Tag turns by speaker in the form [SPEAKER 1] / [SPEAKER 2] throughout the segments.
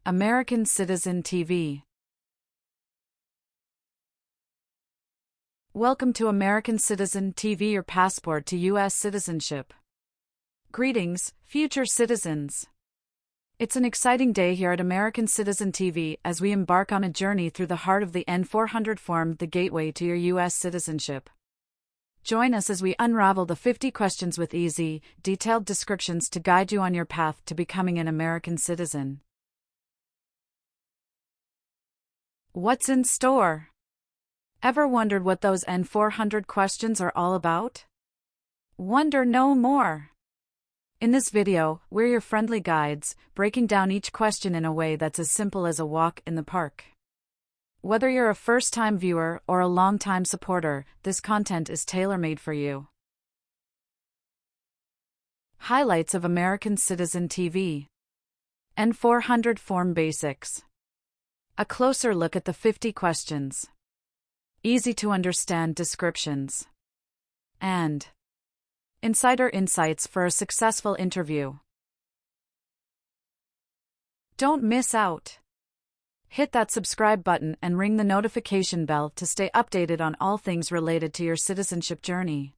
[SPEAKER 1] American Citizen TV. Welcome to American Citizen TV, your passport to U.S. citizenship. Greetings, future citizens. It's an exciting day here at American Citizen TV as we embark on a journey through the heart of the N400 form, the gateway to your U.S. citizenship. Join us as we unravel the 50 questions with easy, detailed descriptions to guide you on your path to becoming an American citizen. What's in store? Ever wondered what those N400 questions are all about? Wonder no more. In this video, we're your friendly guides, breaking down each question in a way that's as simple as a walk in the park. Whether you're a first-time viewer or a long-time supporter, this content is tailor-made for you. Highlights of American Citizen TV. N400 Form Basics. A closer look at the 50 questions. Easy-to-understand descriptions. And insider insights for a successful interview. Don't miss out. Hit that subscribe button and ring the notification bell to stay updated on all things related to your citizenship journey.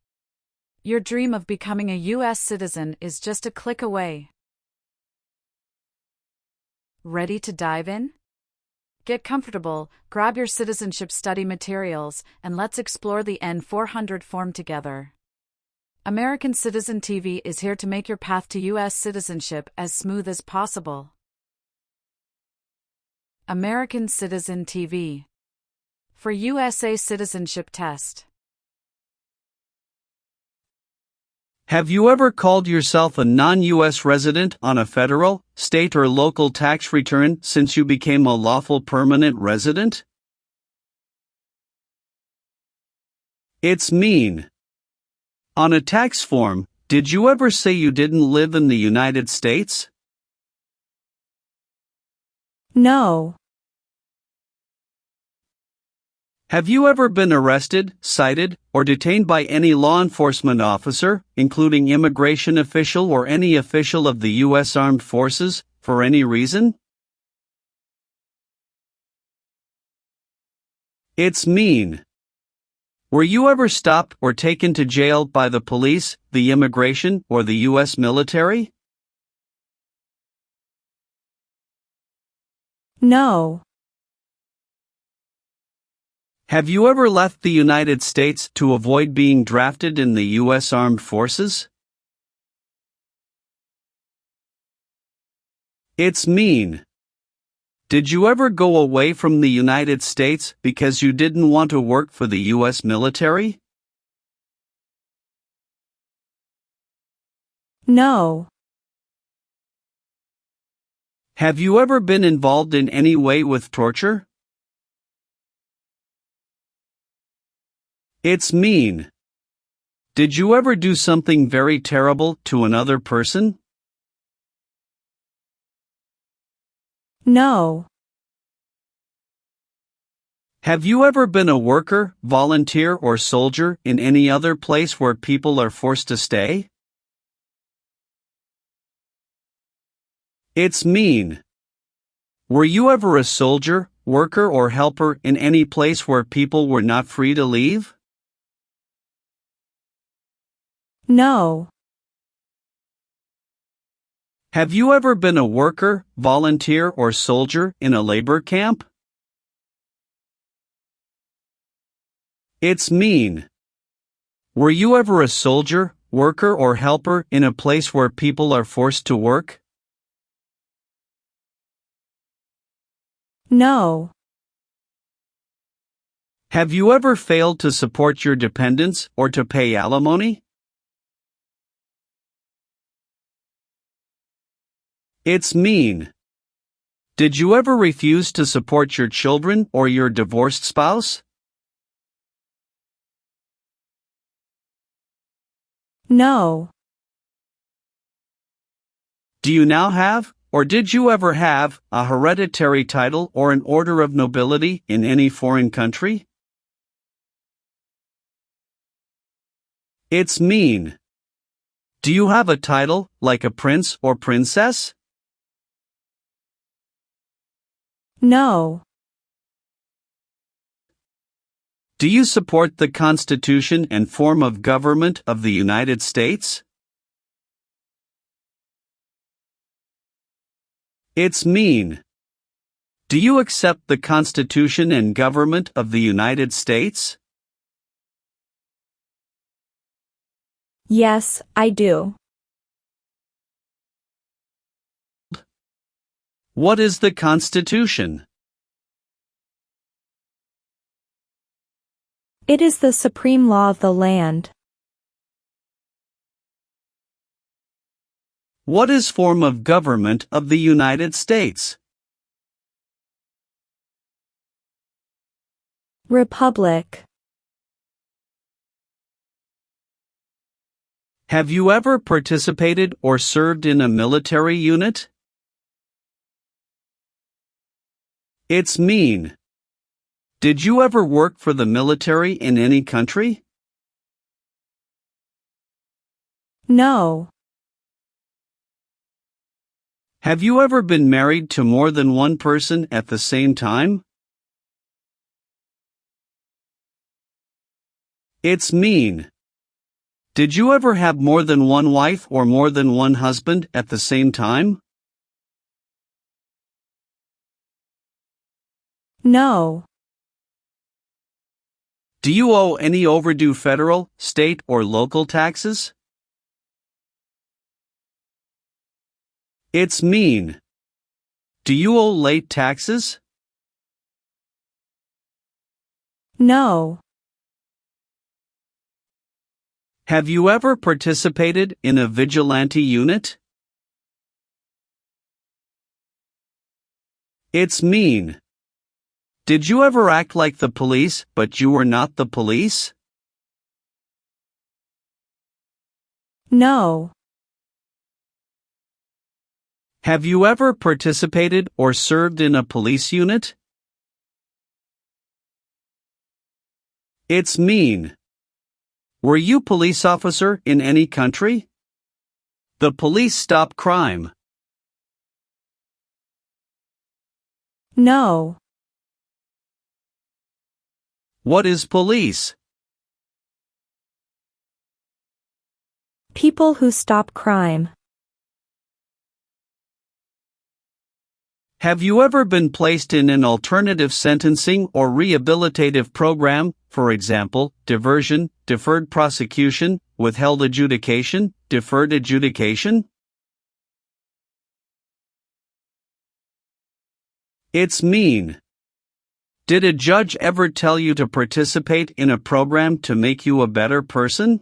[SPEAKER 1] Your dream of becoming a U.S. citizen is just a click away. Ready to dive in? Get comfortable, grab your citizenship study materials, and let's explore the N400 form together. American Citizen TV is here to make your path to U.S. citizenship as smooth as possible. American Citizen TV. For USA Citizenship Test.
[SPEAKER 2] Have you ever called yourself a non-U.S. resident on a federal, state or local tax return since you became a lawful permanent resident? It's mean. On a tax form, did you ever say you didn't live in the United States?
[SPEAKER 3] No.
[SPEAKER 2] Have you ever been arrested, cited, or detained by any law enforcement officer, including immigration official or any official of the U.S. Armed Forces, for any reason? It's mean. Were you ever stopped or taken to jail by the police, the immigration, or the U.S. military?
[SPEAKER 3] No.
[SPEAKER 2] Have you ever left the United States to avoid being drafted in the U.S. Armed Forces? It's mean. Did you ever go away from the United States because you didn't want to work for the U.S. military?
[SPEAKER 3] No.
[SPEAKER 2] Have you ever been involved in any way with torture? It's mean. Did you ever do something very terrible to another person?
[SPEAKER 3] No.
[SPEAKER 2] Have you ever been a worker, volunteer, or soldier in any other place where people are forced to stay? It's mean. Were you ever a soldier, worker, or helper in any place where people were not free to leave?
[SPEAKER 3] No.
[SPEAKER 2] Have you ever been a worker, volunteer, or soldier in a labor camp? It's mean. Were you ever a soldier, worker, or helper in a place where people are forced to work?
[SPEAKER 3] No.
[SPEAKER 2] Have you ever failed to support your dependents or to pay alimony? It's mean. Did you ever refuse to support your children or your divorced spouse?
[SPEAKER 3] No.
[SPEAKER 2] Do you now have, or did you ever have, a hereditary title or an order of nobility in any foreign country? It's mean. Do you have a title, like a prince or princess?
[SPEAKER 3] No.
[SPEAKER 2] Do you support the Constitution and form of government of the United States? It's mean. Do you accept the Constitution and government of the United States?
[SPEAKER 3] Yes, I do.
[SPEAKER 2] What is the Constitution?
[SPEAKER 3] It is the supreme law of the land.
[SPEAKER 2] What is form of government of the United States?
[SPEAKER 3] Republic.
[SPEAKER 2] Have you ever participated or served in a military unit? It's mean. Did you ever work for the military in any country?
[SPEAKER 3] No.
[SPEAKER 2] Have you ever been married to more than one person at the same time? It's mean. Did you ever have more than one wife or more than one husband at the same time?
[SPEAKER 3] No.
[SPEAKER 2] Do you owe any overdue federal, state, or local taxes? It's mean. Do you owe late taxes?
[SPEAKER 3] No.
[SPEAKER 2] Have you ever participated in a vigilante unit? It's mean. Did you ever act like the police, but you were not the police?
[SPEAKER 3] No.
[SPEAKER 2] Have you ever participated or served in a police unit? It's mean. Were you police officer in any country? The police stop crime.
[SPEAKER 3] No.
[SPEAKER 2] What is police?
[SPEAKER 3] People who stop crime.
[SPEAKER 2] Have you ever been placed in an alternative sentencing or rehabilitative program, for example, diversion, deferred prosecution, withheld adjudication, deferred adjudication? It's mean. Did a judge ever tell you to participate in a program to make you a better person?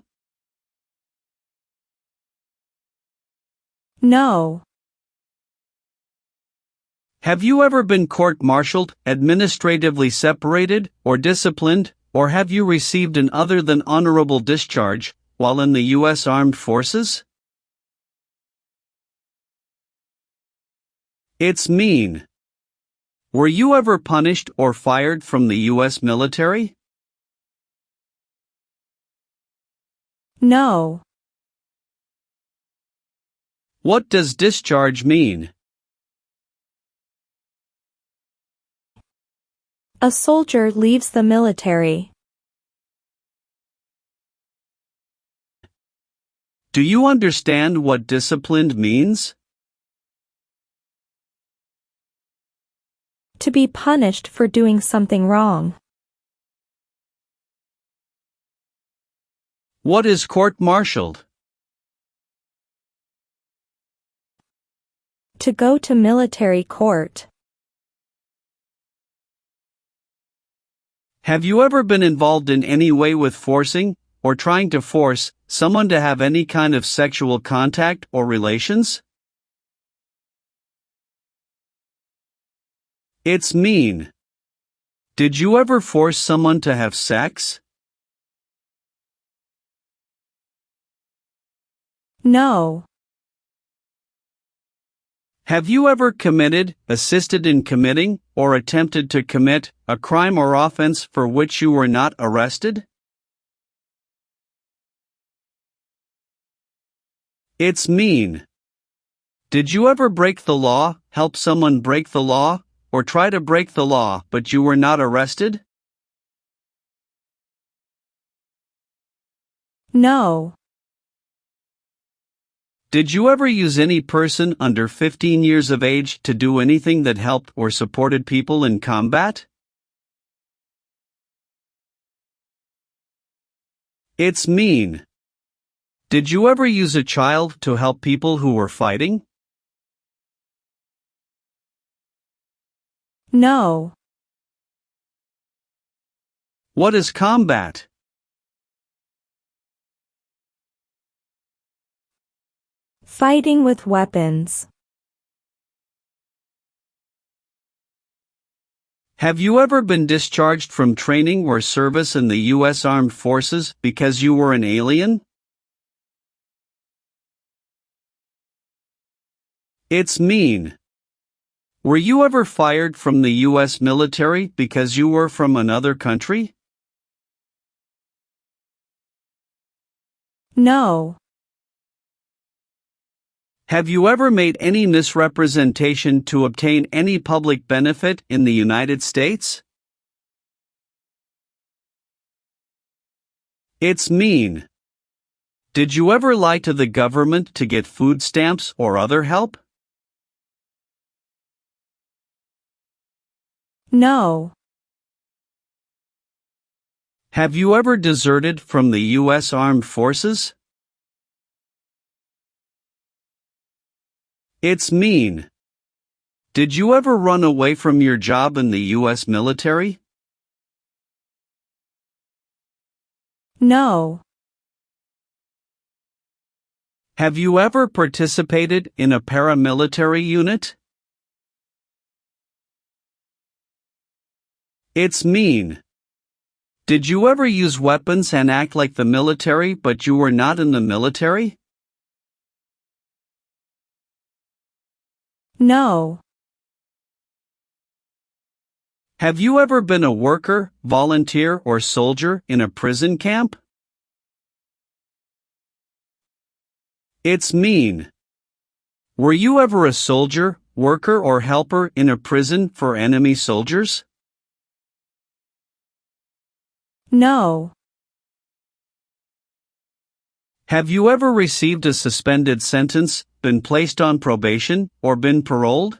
[SPEAKER 3] No.
[SPEAKER 2] Have you ever been court-martialed, administratively separated, or disciplined, or have you received an other than honorable discharge while in the U.S. Armed Forces? It's mean. Were you ever punished or fired from the U.S. military?
[SPEAKER 3] No.
[SPEAKER 2] What does discharge mean?
[SPEAKER 3] A soldier leaves the military.
[SPEAKER 2] Do you understand what disciplined means?
[SPEAKER 3] To be punished for doing something wrong.
[SPEAKER 2] What is court-martialed?
[SPEAKER 3] To go to military court.
[SPEAKER 2] Have you ever been involved in any way with forcing, or trying to force, someone to have any kind of sexual contact or relations? It's mean. Did you ever force someone to have sex?
[SPEAKER 3] No.
[SPEAKER 2] Have you ever committed, assisted in committing, or attempted to commit a crime or offense for which you were not arrested? It's mean. Did you ever break the law, help someone break the law, or try to break the law but you were not arrested?
[SPEAKER 3] No.
[SPEAKER 2] Did you ever use any person under 15 years of age to do anything that helped or supported people in combat? It's mean. Did you ever use a child to help people who were fighting?
[SPEAKER 3] No.
[SPEAKER 2] What is combat?
[SPEAKER 3] Fighting with weapons.
[SPEAKER 2] Have you ever been discharged from training or service in the U.S. Armed Forces because you were an alien? It's mean. Were you ever fired from the U.S. military because you were from another country?
[SPEAKER 3] No.
[SPEAKER 2] Have you ever made any misrepresentation to obtain any public benefit in the United States? It's mean. Did you ever lie to the government to get food stamps or other help?
[SPEAKER 3] No.
[SPEAKER 2] Have you ever deserted from the U.S. Armed Forces? It's mean. Did you ever run away from your job in the U.S. military?
[SPEAKER 3] No.
[SPEAKER 2] Have you ever participated in a paramilitary unit? It's mean. Did you ever use weapons and act like the military but you were not in the military?
[SPEAKER 3] No.
[SPEAKER 2] Have you ever been a worker, volunteer, or soldier in a prison camp? It's mean. Were you ever a soldier, worker, or helper in a prison for enemy soldiers?
[SPEAKER 3] No.
[SPEAKER 2] Have you ever received a suspended sentence, been placed on probation, or been paroled?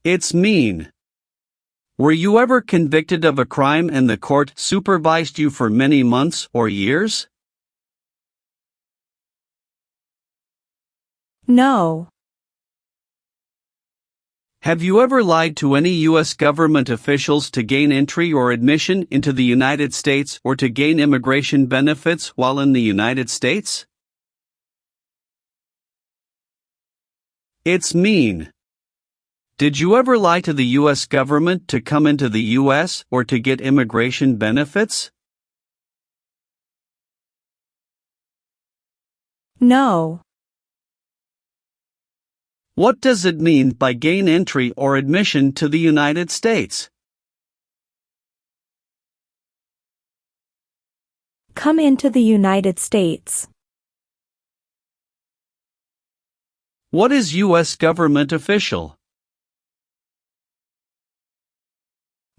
[SPEAKER 2] It's mean. Were you ever convicted of a crime and the court supervised you for many months or years?
[SPEAKER 3] No.
[SPEAKER 2] Have you ever lied to any U.S. government officials to gain entry or admission into the United States or to gain immigration benefits while in the United States? It's mean. Did you ever lie to the U.S. government to come into the U.S. or to get immigration benefits?
[SPEAKER 3] No.
[SPEAKER 2] What does it mean by gain entry or admission to the United States?
[SPEAKER 3] Come into the United States.
[SPEAKER 2] What is U.S. government official?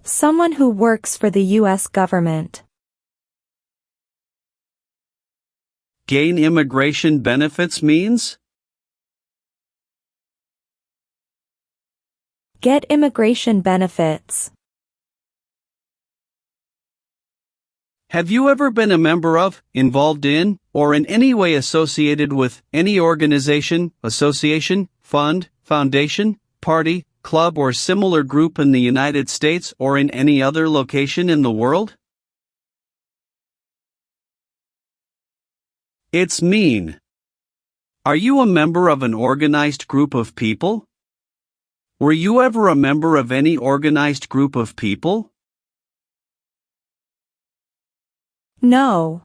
[SPEAKER 3] Someone who works for the U.S. government.
[SPEAKER 2] Gain immigration benefits means?
[SPEAKER 3] Get immigration benefits.
[SPEAKER 2] Have you ever been a member of, involved in, or in any way associated with any organization, association, fund, foundation, party, club, or similar group in the United States or in any other location in the world? It's mean. Are you a member of an organized group of people? Were you ever a member of any organized group of people?
[SPEAKER 3] No.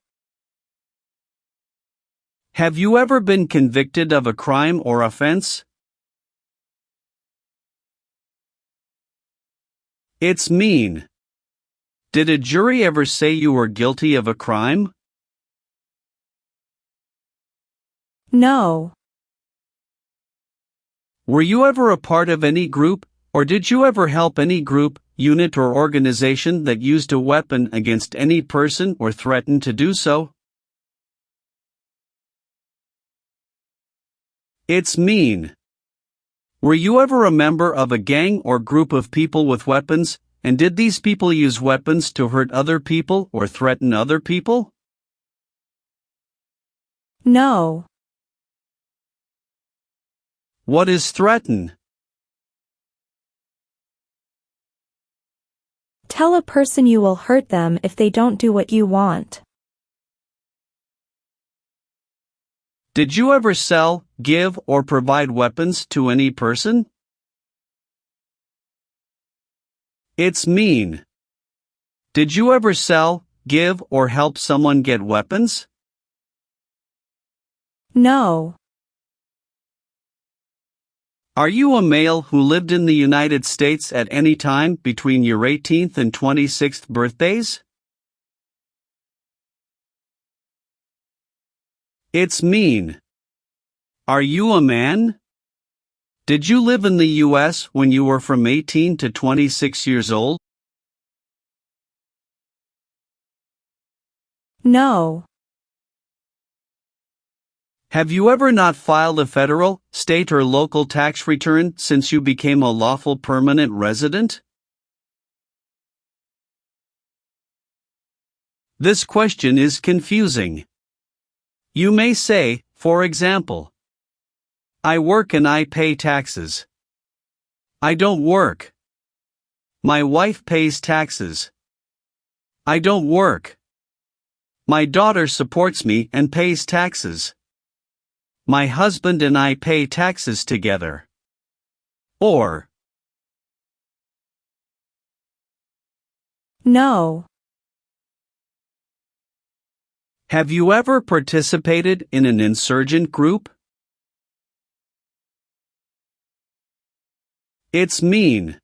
[SPEAKER 2] Have you ever been convicted of a crime or offense? It's mean. Did a jury ever say you were guilty of a crime?
[SPEAKER 3] No.
[SPEAKER 2] Were you ever a part of any group, or did you ever help any group, unit or organization that used a weapon against any person or threatened to do so? It's mean. Were you ever a member of a gang or group of people with weapons, and did these people use weapons to hurt other people or threaten other people?
[SPEAKER 3] No.
[SPEAKER 2] What is threaten?
[SPEAKER 3] Tell a person you will hurt them if they don't do what you want.
[SPEAKER 2] Did you ever sell, give, or provide weapons to any person? It's mean. Did you ever sell, give, or help someone get weapons?
[SPEAKER 3] No.
[SPEAKER 2] Are you a male who lived in the United States at any time between your 18th and 26th birthdays? It's mean. Are you a man? Did you live in the U.S. when you were from 18 to 26 years old?
[SPEAKER 3] No.
[SPEAKER 2] Have you ever not filed a federal, state or local tax return since you became a lawful permanent resident? This question is confusing. You may say, for example, I work and I pay taxes. I don't work. My wife pays taxes. I don't work. My daughter supports me and pays taxes. My husband and I pay taxes together. Or,
[SPEAKER 3] No.
[SPEAKER 2] have you ever participated in an insurgent group? It's mean.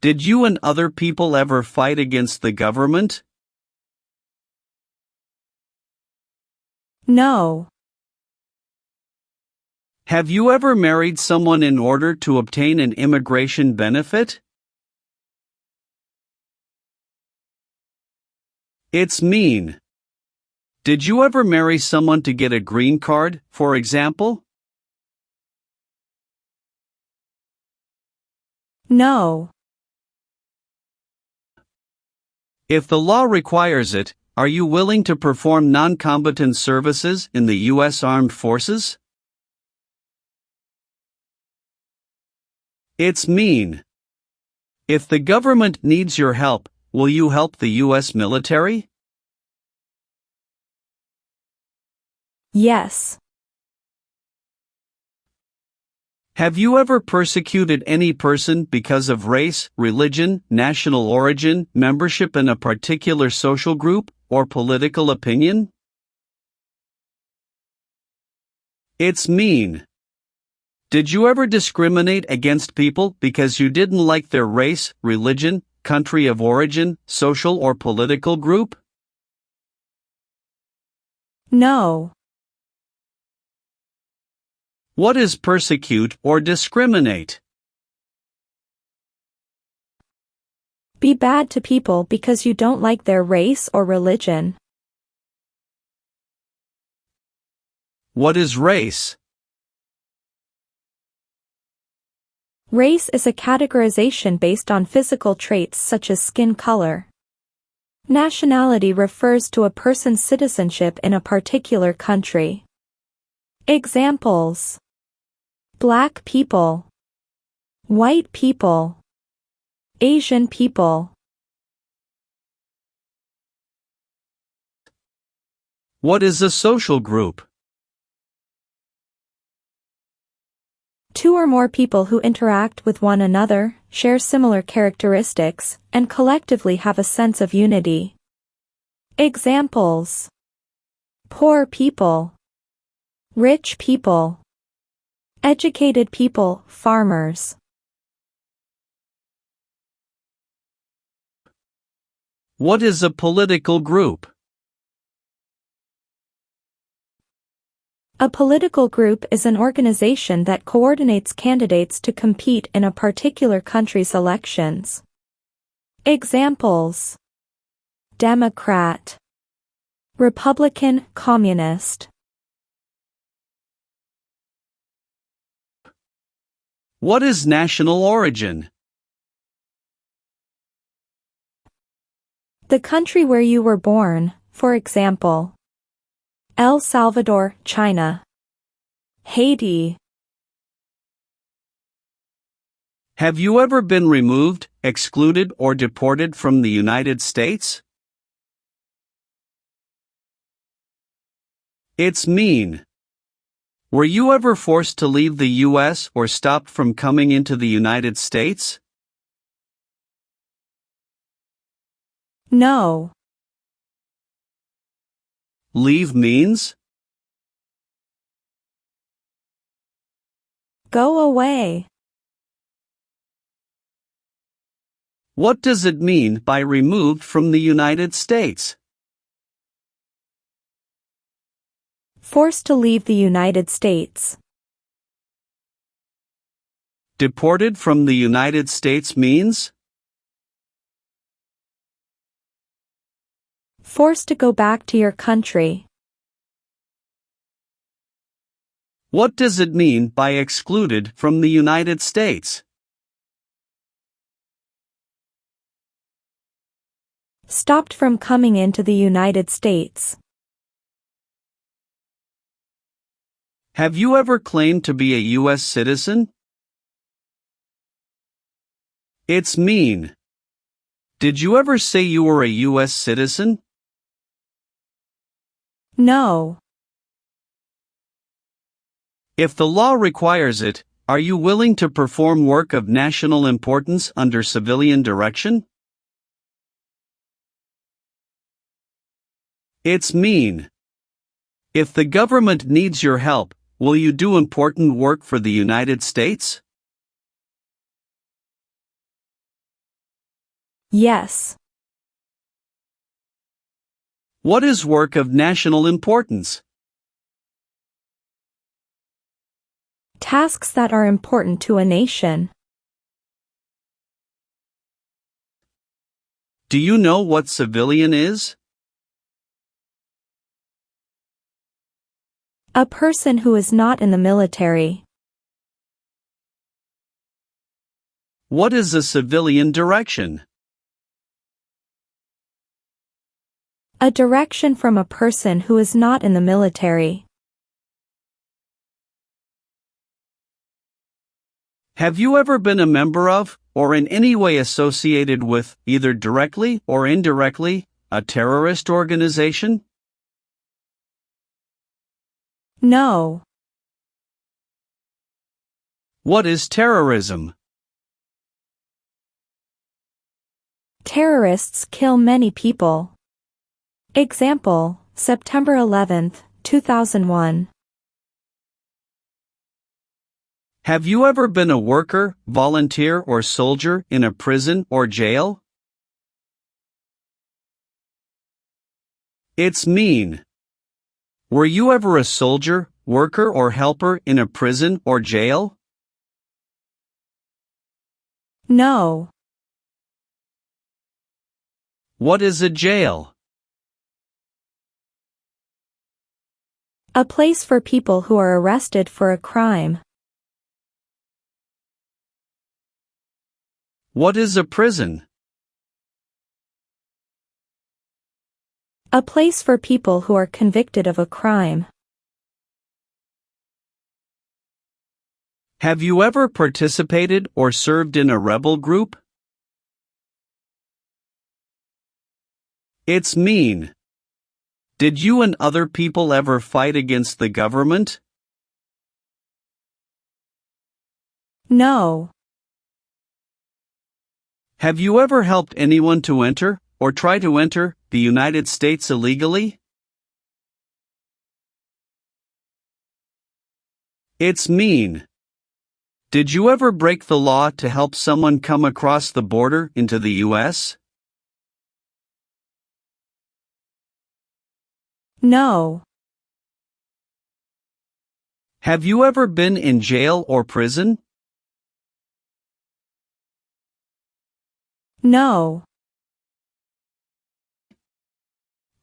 [SPEAKER 2] Did you and other people ever fight against the government?
[SPEAKER 3] No.
[SPEAKER 2] Have you ever married someone in order to obtain an immigration benefit? It's mean. Did you ever marry someone to get a green card, for example?
[SPEAKER 3] No.
[SPEAKER 2] If the law requires it, are you willing to perform non-combatant services in the U.S. Armed Forces? It's mean. If the government needs your help, will you help the U.S. military?
[SPEAKER 3] Yes.
[SPEAKER 2] Have you ever persecuted any person because of race, religion, national origin, membership in a particular social group, or political opinion? It's mean. Did you ever discriminate against people because you didn't like their race, religion, country of origin, social or political group?
[SPEAKER 3] No.
[SPEAKER 2] What is persecute or discriminate?
[SPEAKER 3] Be bad to people because you don't like their race or religion.
[SPEAKER 2] What is race?
[SPEAKER 3] Race is a categorization based on physical traits such as skin color. Nationality refers to a person's citizenship in a particular country. Examples: Black people, white people, Asian people.
[SPEAKER 2] What is a social group?
[SPEAKER 3] Two or more people who interact with one another, share similar characteristics, and collectively have a sense of unity. Examples: poor people, rich people, educated people, farmers.
[SPEAKER 2] What is a political group?
[SPEAKER 3] A political group is an organization that coordinates candidates to compete in a particular country's elections. Examples: Democrat, Republican, Communist.
[SPEAKER 2] What is national origin?
[SPEAKER 3] The country where you were born, for example, El Salvador, China. Haiti.
[SPEAKER 2] Have you ever been removed, excluded, or deported from the United States? It's mean. Were you ever forced to leave the U.S. or stopped from coming into the United States?
[SPEAKER 3] No.
[SPEAKER 2] Leave means?
[SPEAKER 3] Go away.
[SPEAKER 2] What does it mean by removed from the United States?
[SPEAKER 3] Forced to leave the United States.
[SPEAKER 2] Deported from the United States means?
[SPEAKER 3] Forced to go back to your country.
[SPEAKER 2] What does it mean by excluded from the United States?
[SPEAKER 3] Stopped from coming into the United States.
[SPEAKER 2] Have you ever claimed to be a U.S. citizen? It's mean. Did you ever say you were a U.S. citizen?
[SPEAKER 3] No.
[SPEAKER 2] If the law requires it, are you willing to perform work of national importance under civilian direction? It's mean. If the government needs your help, will you do important work for the United States?
[SPEAKER 3] Yes.
[SPEAKER 2] What is work of national importance?
[SPEAKER 3] Tasks that are important to a nation.
[SPEAKER 2] Do you know what civilian is?
[SPEAKER 3] A person who is not in the military.
[SPEAKER 2] What is a civilian direction?
[SPEAKER 3] A direction from a person who is not in the military.
[SPEAKER 2] Have you ever been a member of, or in any way associated with, either directly or indirectly, a terrorist organization?
[SPEAKER 3] No.
[SPEAKER 2] What is terrorism?
[SPEAKER 3] Terrorists kill many people. Example, September 11, 2001.
[SPEAKER 2] Have you ever been a worker, volunteer, or soldier in a prison or jail? It's mean. Were you ever a soldier, worker, or helper in a prison or jail?
[SPEAKER 3] No.
[SPEAKER 2] What is a jail?
[SPEAKER 3] A place for people who are arrested for a crime.
[SPEAKER 2] What is a prison?
[SPEAKER 3] A place for people who are convicted of a crime.
[SPEAKER 2] Have you ever participated or served in a rebel group? It's mean. Did you and other people ever fight against the government?
[SPEAKER 3] No.
[SPEAKER 2] Have you ever helped anyone to enter, or try to enter, the United States illegally? It's mean. Did you ever break the law to help someone come across the border into the U.S.?
[SPEAKER 3] No.
[SPEAKER 2] Have you ever been in jail or prison?
[SPEAKER 3] No.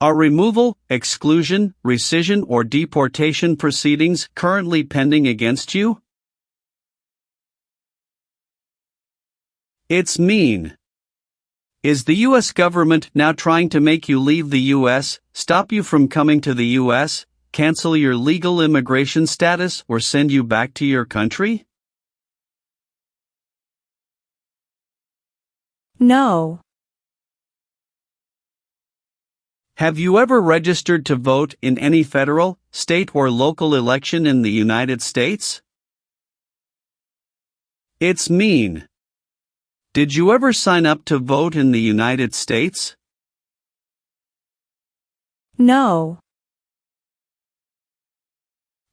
[SPEAKER 2] Are removal, exclusion, rescission, or deportation proceedings currently pending against you? It's mean. Is the U.S. government now trying to make you leave the U.S., stop you from coming to the U.S., cancel your legal immigration status, or send you back to your country?
[SPEAKER 3] No.
[SPEAKER 2] Have you ever registered to vote in any federal, state, or local election in the United States? It's mean. Did you ever sign up to vote in the United States?
[SPEAKER 3] No.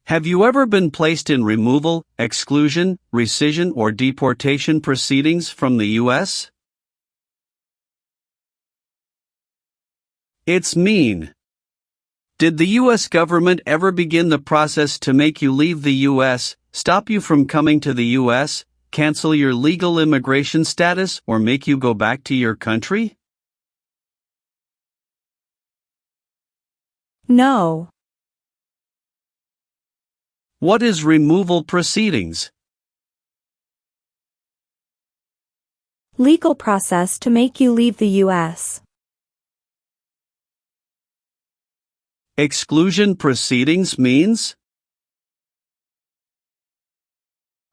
[SPEAKER 2] Have you ever been placed in removal, exclusion, rescission, or deportation proceedings from the U.S.? It's mean. Did the U.S. government ever begin the process to make you leave the U.S., stop you from coming to the U.S., cancel your legal immigration status, or make you go back to your country?
[SPEAKER 3] No.
[SPEAKER 2] What is removal proceedings?
[SPEAKER 3] Legal process to make you leave the U.S.
[SPEAKER 2] Exclusion proceedings means?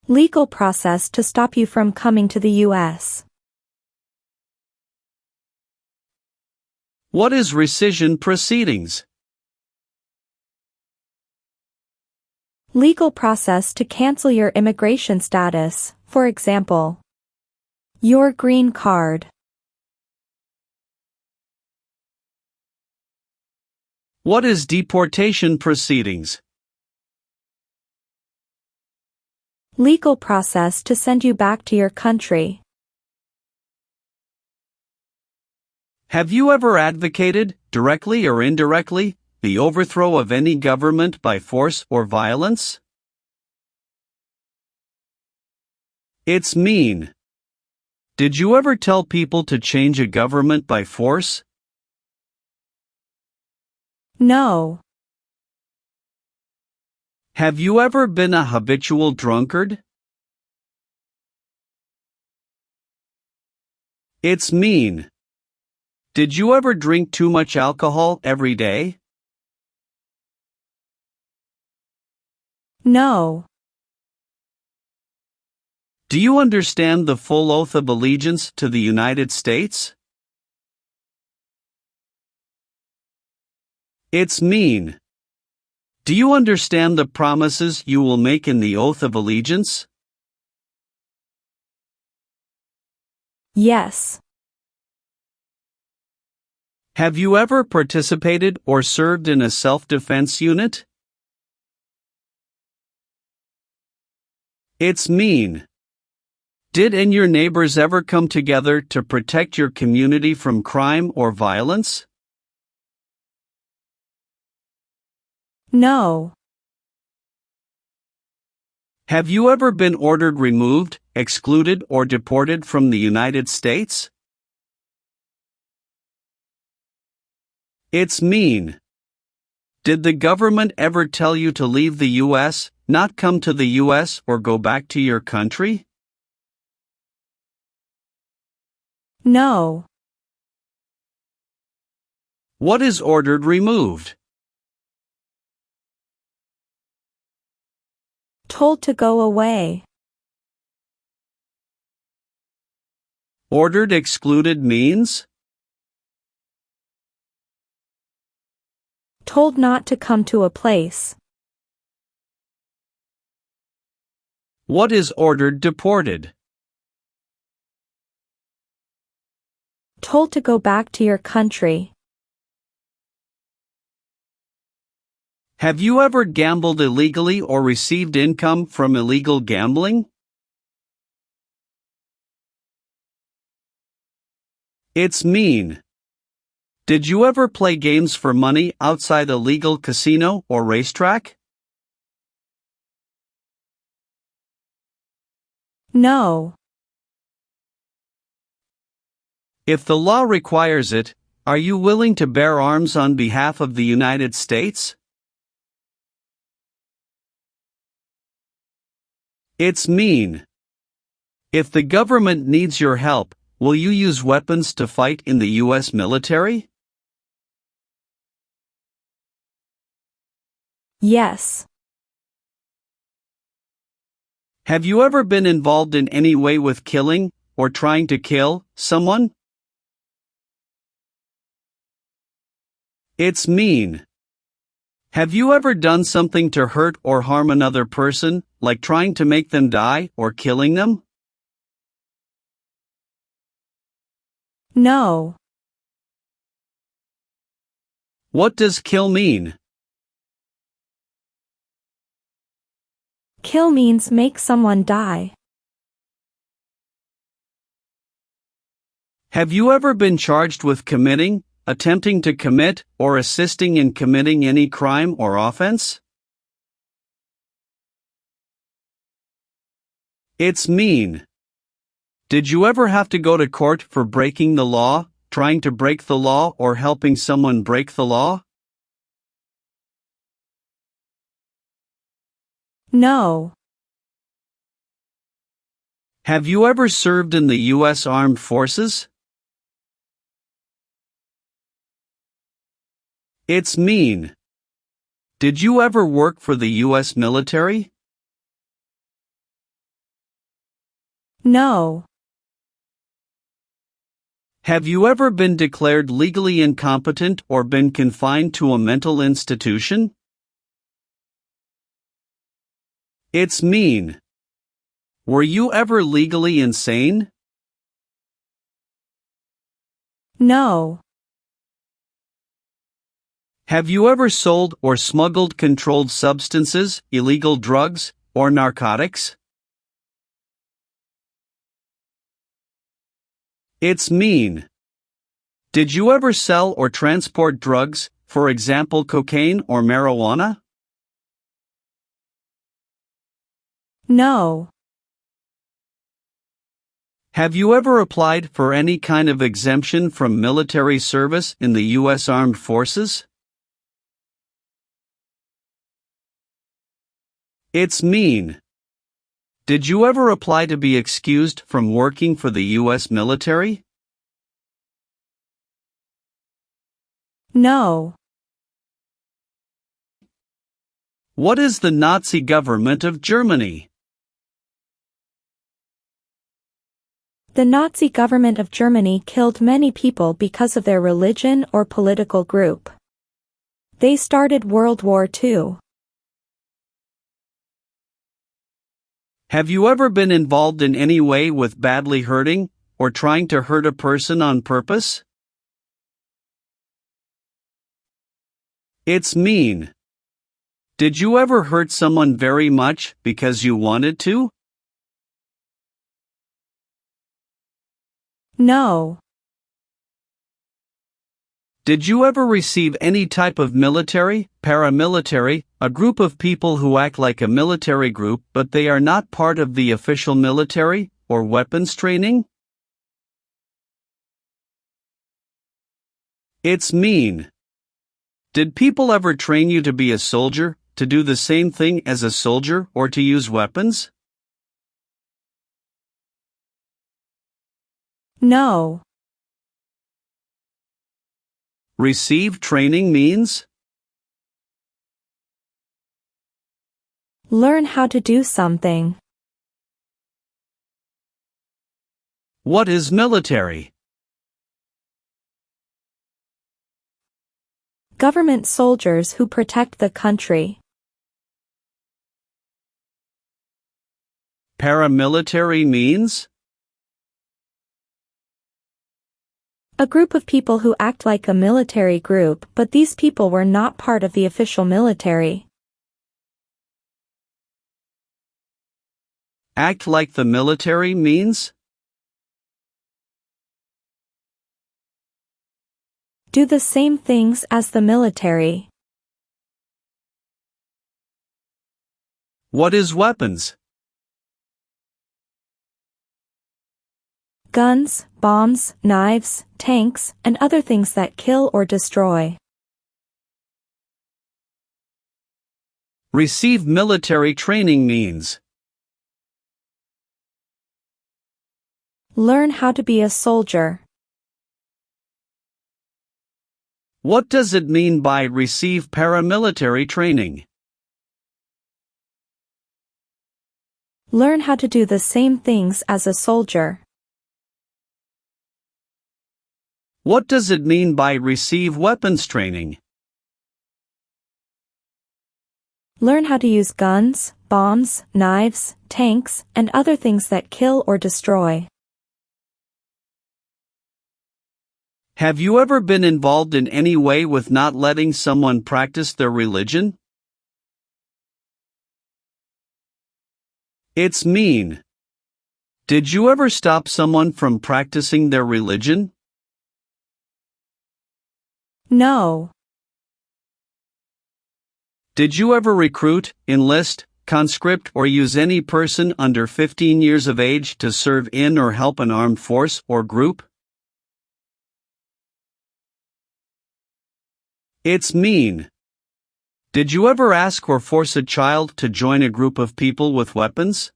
[SPEAKER 3] Legal process to stop you from coming to the U.S.
[SPEAKER 2] What is rescission proceedings?
[SPEAKER 3] Legal process to cancel your immigration status, for example, your green card.
[SPEAKER 2] What is deportation proceedings?
[SPEAKER 3] Legal process to send you back to your country.
[SPEAKER 2] Have you ever advocated, directly or indirectly, the overthrow of any government by force or violence? It's mean. Did you ever tell people to change a government by force?
[SPEAKER 3] No.
[SPEAKER 2] Have you ever been a habitual drunkard? It's mean. Did you ever drink too much alcohol every day?
[SPEAKER 3] No.
[SPEAKER 2] Do you understand the full oath of allegiance to the United States? It's mean. Do you understand the promises you will make in the oath of allegiance?
[SPEAKER 3] Yes.
[SPEAKER 2] Have you ever participated or served in a self-defense unit? It's mean. Did and your neighbors ever come together to protect your community from crime or violence?
[SPEAKER 3] No.
[SPEAKER 2] Have you ever been ordered removed, excluded, or deported from the United States? It's mean. Did the government ever tell you to leave the U.S., not come to the U.S., or go back to your country?
[SPEAKER 3] No.
[SPEAKER 2] What is ordered removed?
[SPEAKER 3] Told to go away.
[SPEAKER 2] Ordered excluded means?
[SPEAKER 3] Told not to come to a place.
[SPEAKER 2] What is ordered deported?
[SPEAKER 3] Told to go back to your country.
[SPEAKER 2] Have you ever gambled illegally or received income from illegal gambling? It's mean. Did you ever play games for money outside a legal casino or racetrack?
[SPEAKER 3] No.
[SPEAKER 2] If the law requires it, are you willing to bear arms on behalf of the United States? It's mean. If the government needs your help, will you use weapons to fight in the U.S. military?
[SPEAKER 3] Yes.
[SPEAKER 2] Have you ever been involved in any way with killing, or trying to kill, someone? It's mean. Have you ever done something to hurt or harm another person, like trying to make them die or killing them?
[SPEAKER 3] No.
[SPEAKER 2] What does kill mean?
[SPEAKER 3] Kill means make someone die.
[SPEAKER 2] Have you ever been charged with committing, attempting to commit, or assisting in committing any crime or offense? It's mean. Did you ever have to go to court for breaking the law, trying to break the law, or helping someone break the law?
[SPEAKER 3] No.
[SPEAKER 2] Have you ever served in the U.S. Armed Forces? It's mean. Did you ever work for the U.S. military?
[SPEAKER 3] No.
[SPEAKER 2] Have you ever been declared legally incompetent or been confined to a mental institution? It's mean. Were you ever legally insane?
[SPEAKER 3] No.
[SPEAKER 2] Have you ever sold or smuggled controlled substances, illegal drugs, or narcotics? It's mean. Did you ever sell or transport drugs, for example cocaine or marijuana?
[SPEAKER 3] No.
[SPEAKER 2] Have you ever applied for any kind of exemption from military service in the U.S. Armed Forces? It's mean. Did you ever apply to be excused from working for the U.S. military?
[SPEAKER 3] No.
[SPEAKER 2] What is the Nazi government of Germany?
[SPEAKER 3] The Nazi government of Germany killed many people because of their religion or political group. They started World War II.
[SPEAKER 2] Have you ever been involved in any way with badly hurting, or trying to hurt a person on purpose? It's mean. Did you ever hurt someone very much because you wanted to?
[SPEAKER 3] No.
[SPEAKER 2] Did you ever receive any type of military, paramilitary, a group of people who act like a military group but they are not part of the official military, or weapons training? It's mean. Did people ever train you to be a soldier, to do the same thing as a soldier, or to use weapons?
[SPEAKER 3] No.
[SPEAKER 2] Receive training means?
[SPEAKER 3] Learn how to do something.
[SPEAKER 2] What is military?
[SPEAKER 3] Government soldiers who protect the country.
[SPEAKER 2] Paramilitary means?
[SPEAKER 3] A group of people who act like a military group, but these people were not part of the official military.
[SPEAKER 2] Act like the military means?
[SPEAKER 3] Do the same things as the military.
[SPEAKER 2] What is weapons?
[SPEAKER 3] Guns, bombs, knives, tanks, and other things that kill or destroy.
[SPEAKER 2] Receive military training means.
[SPEAKER 3] Learn how to be a soldier.
[SPEAKER 2] What does it mean by receive paramilitary training?
[SPEAKER 3] Learn how to do the same things as a soldier.
[SPEAKER 2] What does it mean by receive weapons training?
[SPEAKER 3] Learn how to use guns, bombs, knives, tanks, and other things that kill or destroy.
[SPEAKER 2] Have you ever been involved in any way with not letting someone practice their religion? It's mean. Did you ever stop someone from practicing their religion?
[SPEAKER 3] No.
[SPEAKER 2] Did you ever recruit, enlist, conscript, or use any person under 15 years of age to serve in or help an armed force or group? It's mean. Did you ever ask or force a child to join a group of people with weapons?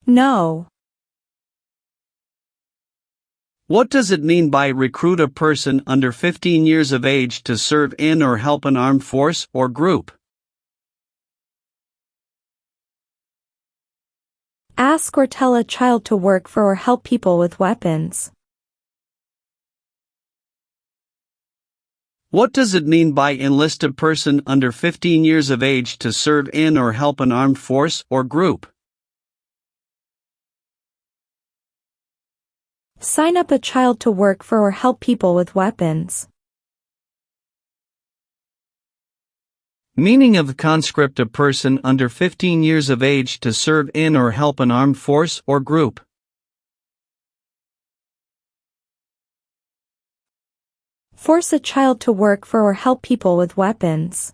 [SPEAKER 3] No.
[SPEAKER 2] What does it mean by recruit a person under 15 years of age to serve in or help an armed force or group?
[SPEAKER 3] Ask or tell a child to work for or help people with weapons.
[SPEAKER 2] What does it mean by enlist a person under 15 years of age to serve in or help an armed force or group?
[SPEAKER 3] Sign up a child to work for or help people with weapons.
[SPEAKER 2] Meaning of conscript a person under 15 years of age to serve in or help an armed force or group.
[SPEAKER 3] Force a child to work for or help people with weapons.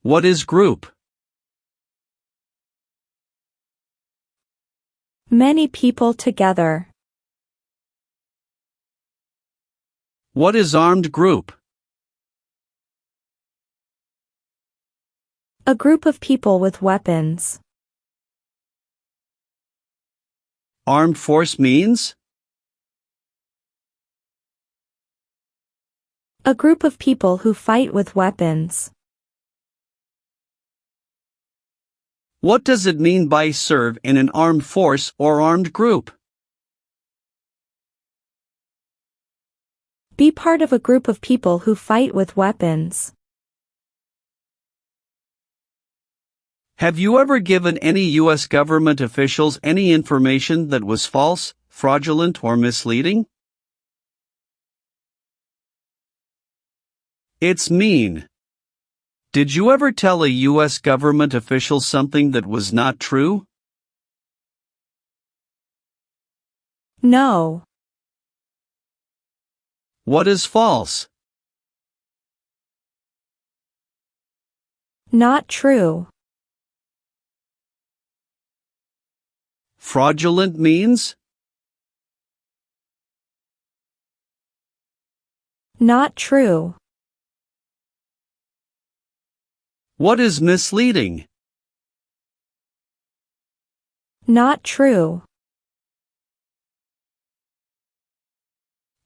[SPEAKER 2] What is group?
[SPEAKER 3] Many people together.
[SPEAKER 2] What is armed group?
[SPEAKER 3] A group of people with weapons.
[SPEAKER 2] Armed force means?
[SPEAKER 3] A group of people who fight with weapons.
[SPEAKER 2] What does it mean by serve in an armed force or armed group?
[SPEAKER 3] Be part of a group of people who fight with weapons.
[SPEAKER 2] Have you ever given any U.S. government officials any information that was false, fraudulent, or misleading? It's mean. Did you ever tell a U.S. government official something that was not true?
[SPEAKER 3] No.
[SPEAKER 2] What is false?
[SPEAKER 3] Not true.
[SPEAKER 2] Fraudulent means?
[SPEAKER 3] Not true.
[SPEAKER 2] What is misleading?
[SPEAKER 3] Not true.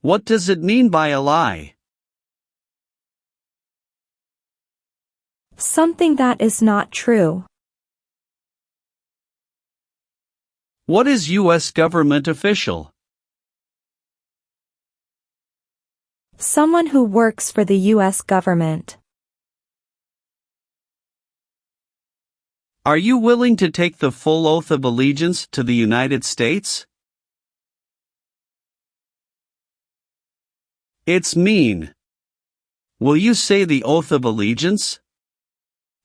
[SPEAKER 2] What does it mean by a lie?
[SPEAKER 3] Something that is not true.
[SPEAKER 2] What is U.S. government official?
[SPEAKER 3] Someone who works for the U.S. government.
[SPEAKER 2] Are you willing to take the full oath of allegiance to the United States? It's mean. Will you say the oath of allegiance?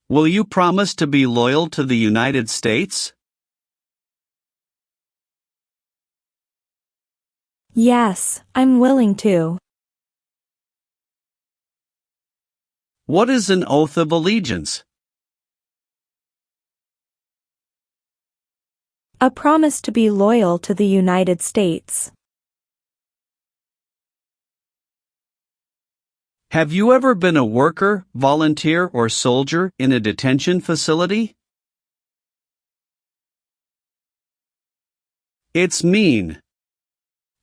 [SPEAKER 2] Will you promise to be loyal to the United States?
[SPEAKER 3] Yes, I'm willing to.
[SPEAKER 2] What is an oath of allegiance?
[SPEAKER 3] A promise to be loyal to the United States.
[SPEAKER 2] Have you ever been a worker, volunteer, or soldier in a detention facility? It's mean.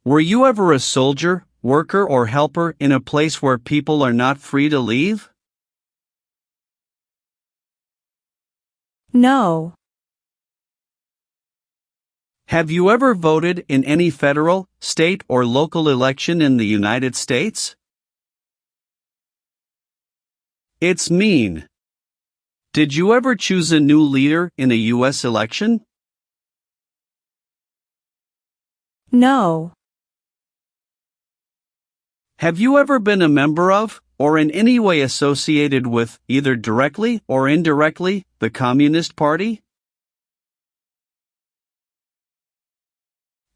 [SPEAKER 2] Were you ever a soldier, worker, or helper in a place where people are not free to leave?
[SPEAKER 3] No.
[SPEAKER 2] Have you ever voted in any federal, state, or local election in the United States? It's mean. Did you ever choose a new leader in a U.S. election?
[SPEAKER 3] No.
[SPEAKER 2] Have you ever been a member of, or in any way associated with, either directly or indirectly, the Communist Party?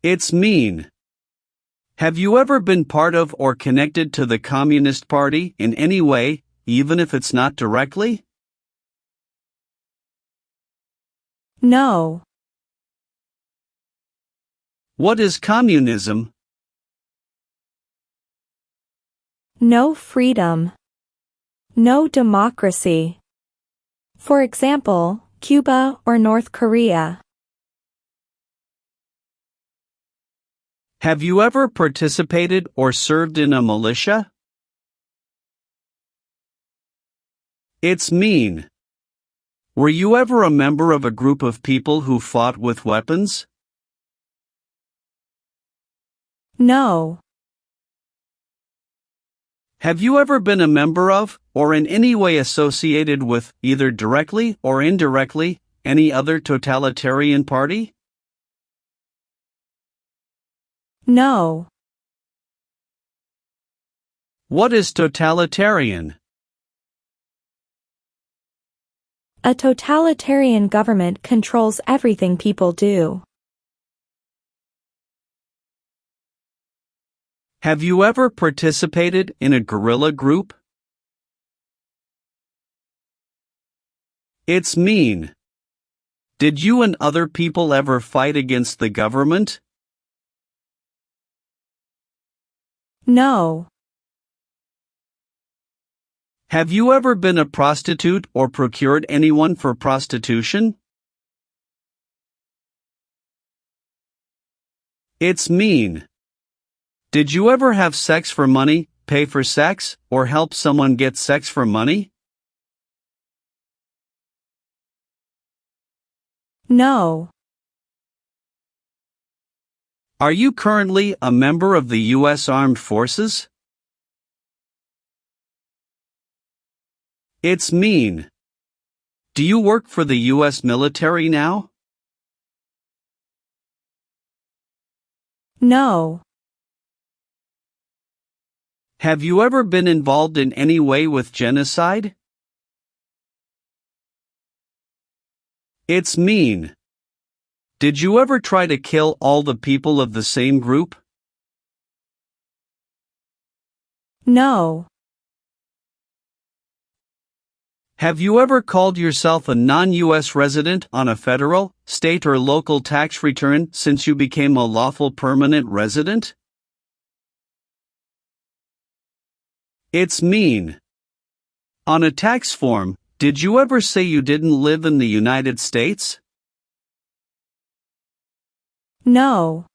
[SPEAKER 2] It's mean. Have you ever been part of or connected to the Communist Party in any way, even if it's not directly?
[SPEAKER 3] No.
[SPEAKER 2] What is communism?
[SPEAKER 3] No freedom. No democracy. For example, Cuba or North Korea.
[SPEAKER 2] Have you ever participated or served in a militia? It's mean. Were you ever a member of a group of people who fought with weapons?
[SPEAKER 3] No.
[SPEAKER 2] Have you ever been a member of, or in any way associated with, either directly or indirectly, any other totalitarian party?
[SPEAKER 3] No.
[SPEAKER 2] What is totalitarian?
[SPEAKER 3] A totalitarian government controls everything people do.
[SPEAKER 2] Have you ever participated in a guerrilla group? It's mean. Did you and other people ever fight against the government?
[SPEAKER 3] No.
[SPEAKER 2] Have you ever been a prostitute or procured anyone for prostitution? It's mean. Did you ever have sex for money, pay for sex, or help someone get sex for money?
[SPEAKER 3] No.
[SPEAKER 2] Are you currently a member of the U.S. Armed Forces? It's mean. Do you work for the U.S. military now?
[SPEAKER 3] No.
[SPEAKER 2] Have you ever been involved in any way with genocide? It's mean. Did you ever try to kill all the people of the same group?
[SPEAKER 3] No.
[SPEAKER 2] Have you ever called yourself a non-U.S. resident on a federal, state, or local tax return since you became a lawful permanent resident? It's mean. On a tax form, did you ever say you didn't live in the United States?
[SPEAKER 3] No.